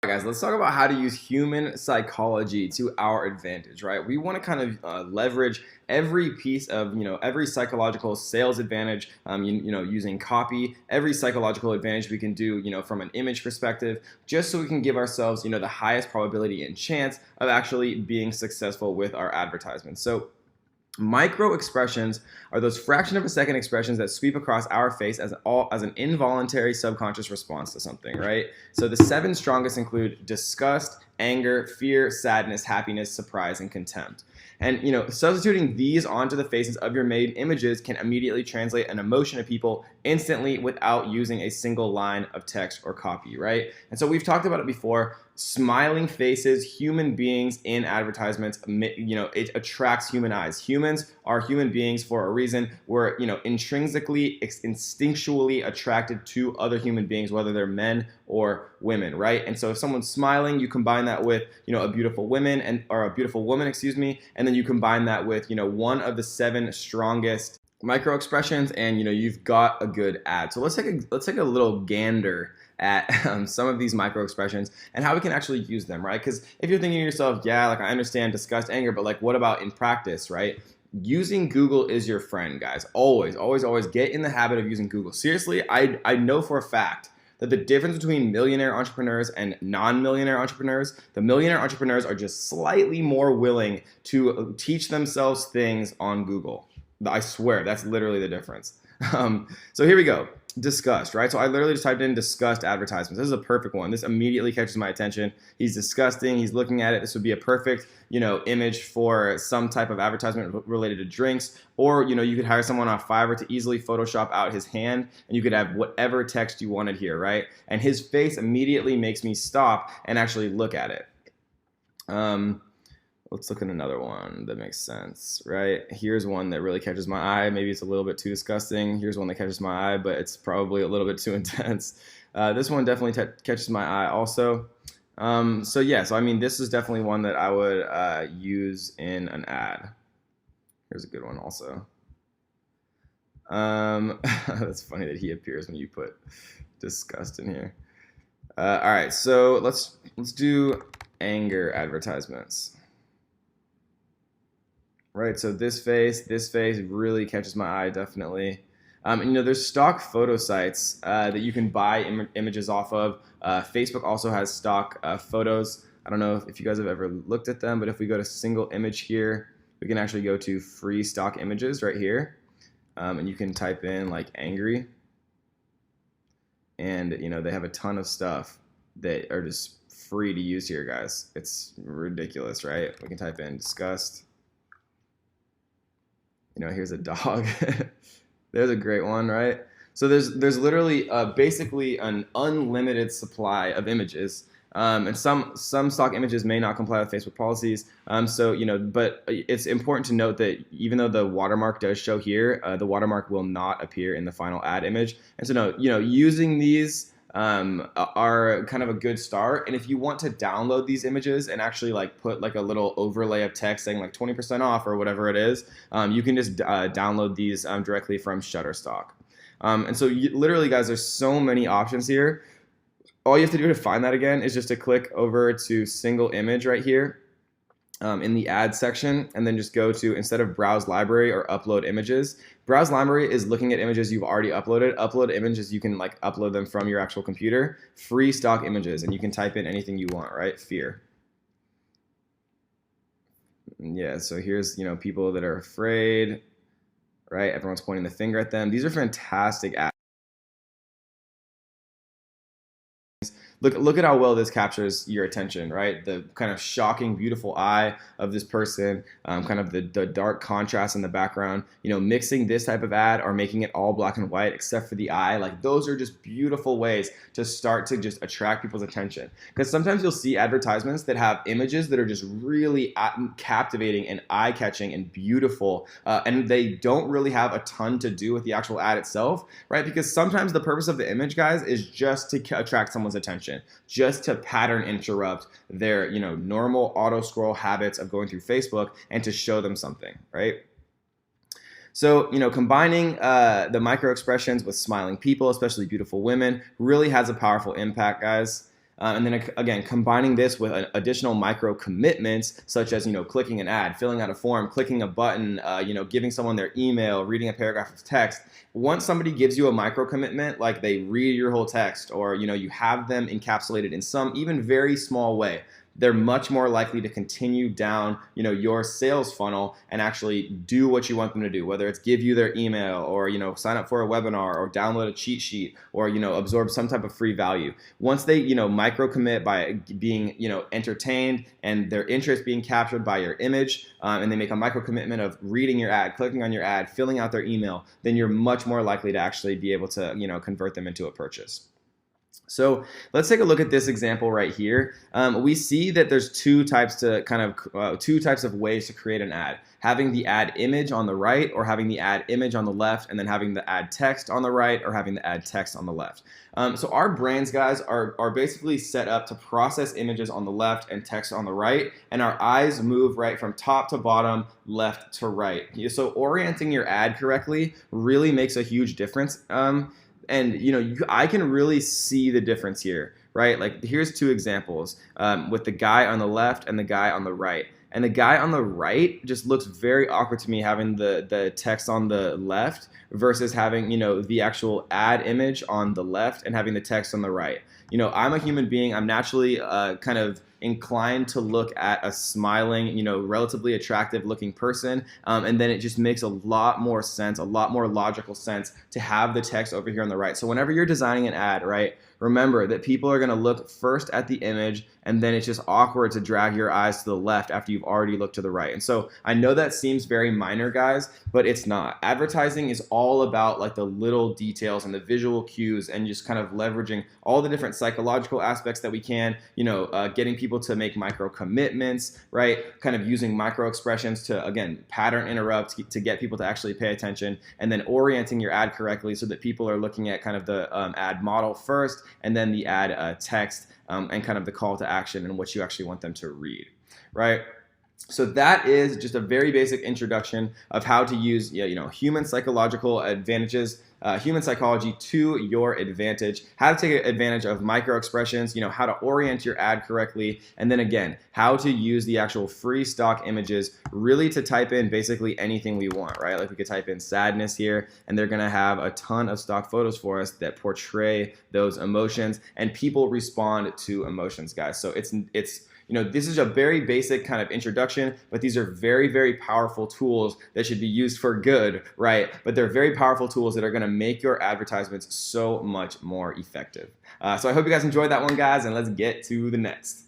Guys, let's talk about how to use human psychology to our advantage, right? We want to kind of leverage every piece of, every psychological sales advantage, using copy, every psychological advantage we can do, from an image perspective, just so we can give ourselves, the highest probability and chance of actually being successful with our advertisements. So micro expressions are those fraction of a second expressions that sweep across our face as an involuntary subconscious response to something, right? So the seven strongest include disgust, anger, fear, sadness, happiness, surprise, and contempt. And substituting these onto the faces of your made images can immediately translate an emotion to people instantly without using a single line of text or copy, right? And so we've talked about it before. Smiling faces, human beings in advertisements, it attracts human eyes. Humans are human beings for a reason. We're, intrinsically, instinctually attracted to other human beings, whether they're men or women, right? And so if someone's smiling, you combine that with, a beautiful woman, excuse me, and then you combine that with, one of the seven strongest micro expressions, and you've got a good ad. So let's take a little gander at some of these micro expressions and how we can actually use them, right? Because if you're thinking to yourself, yeah, like I understand disgust, anger, but like what about in practice, right? Using Google is your friend, guys. Always, always, always get in the habit of using Google. Seriously, I know for a fact that the difference between millionaire entrepreneurs and non-millionaire entrepreneurs, the millionaire entrepreneurs are just slightly more willing to teach themselves things on Google. I swear, that's literally the difference. So here we go. Disgust, right? So I literally just typed in disgust advertisements. This is a perfect one. This immediately catches my attention. He's disgusting. He's looking at it. This would be a perfect, image for some type of advertisement related to drinks. Or, you could hire someone on Fiverr to easily Photoshop out his hand, and you could have whatever text you wanted here, right? And his face immediately makes me stop and actually look at it. Let's look at another one that makes sense, right? Here's one that really catches my eye. Maybe it's a little bit too disgusting. Here's one that catches my eye, but it's probably a little bit too intense. This one definitely catches my eye also. So I mean, this is definitely one that I would use in an ad. Here's a good one also. That's funny that he appears when you put disgust in here. All right, so let's do anger advertisements. Right, so this face really catches my eye, definitely. And there's stock photo sites that you can buy images off of. Facebook also has stock photos. I don't know if you guys have ever looked at them, but if we go to single image here, we can actually go to free stock images right here. And you can type in like angry. And, they have a ton of stuff that are just free to use here, guys. It's ridiculous, right? We can type in disgust. Here's a dog. There's a great one, right? So there's literally basically an unlimited supply of images, and some stock images may not comply with Facebook policies. But it's important to note that even though the watermark does show here, the watermark will not appear in the final ad image. And so using these are kind of a good start. And if you want to download these images and actually like put like a little overlay of text saying like 20% off or whatever it is, you can just download these directly from Shutterstock. And so literally, guys, there's so many options here. All you have to do to find that again is just to click over to single image right here in the ad section, and then just go to, instead of browse library or upload images, browse library is looking at images you've already uploaded. Upload images, you can like upload them from your actual computer. Free stock images, and you can type in anything you want, right? Fear. Yeah, so here's, people that are afraid, right? Everyone's pointing the finger at them. These are fantastic ads. Look at how well this captures your attention, right? The kind of shocking, beautiful eye of this person, kind of the dark contrast in the background, mixing this type of ad or making it all black and white except for the eye. Like those are just beautiful ways to start to just attract people's attention. Because sometimes you'll see advertisements that have images that are just really captivating and eye-catching and beautiful, and they don't really have a ton to do with the actual ad itself, right? Because sometimes the purpose of the image, guys, is just to attract someone's attention, just to pattern interrupt their normal auto scroll habits of going through Facebook and to show them something, right? So, combining the micro expressions with smiling people, especially beautiful women, really has a powerful impact, guys. And then again, combining this with additional micro commitments, such as clicking an ad, filling out a form, clicking a button, giving someone their email, reading a paragraph of text. Once somebody gives you a micro commitment, like they read your whole text, or you have them encapsulated in some even very small way, they're much more likely to continue down your sales funnel and actually do what you want them to do, whether it's give you their email or sign up for a webinar or download a cheat sheet or absorb some type of free value. Once they micro commit by being entertained and their interest being captured by your image, and they make a micro commitment of reading your ad, clicking on your ad, filling out their email, then you're much more likely to actually be able to convert them into a purchase. So let's take a look at this example right here. We see that there's two types of ways to create an ad: having the ad image on the right, or having the ad image on the left, and then having the ad text on the right, or having the ad text on the left. So our brains, guys, are basically set up to process images on the left and text on the right, and our eyes move right from top to bottom, left to right. So orienting your ad correctly really makes a huge difference. And I can really see the difference here, right? Like, here's two examples with the guy on the left and the guy on the right. And the guy on the right just looks very awkward to me, having the text on the left versus having the actual ad image on the left and having the text on the right. I'm a human being. I'm naturally kind of inclined to look at a smiling, relatively attractive looking person, and then it just makes a lot more sense, a lot more logical sense to have the text over here on the right. So whenever you're designing an ad, right, remember that people are going to look first at the image, and then it's just awkward to drag your eyes to the left after you've already looked to the right. And so I know that seems very minor, guys, but it's not. Advertising is all about like the little details and the visual cues, and just kind of leveraging all the different psychological aspects that we can, getting people to make micro commitments, right? Kind of using micro expressions to, again, pattern interrupt to get people to actually pay attention, and then orienting your ad correctly so that people are looking at kind of the ad model first, and then the ad text, and kind of the call to action and what you actually want them to read, right? So that is just a very basic introduction of how to use human psychological advantages, human psychology to your advantage, how to take advantage of micro expressions, how to orient your ad correctly, and then again, how to use the actual free stock images really to type in basically anything we want, right? Like we could type in sadness here, and they're gonna have a ton of stock photos for us that portray those emotions, and people respond to emotions, guys. So it's this is a very basic kind of introduction, but these are very, very powerful tools that should be used for good, right? But they're very powerful tools that are going to make your advertisements so much more effective. So I hope you guys enjoyed that one, guys, and let's get to the next.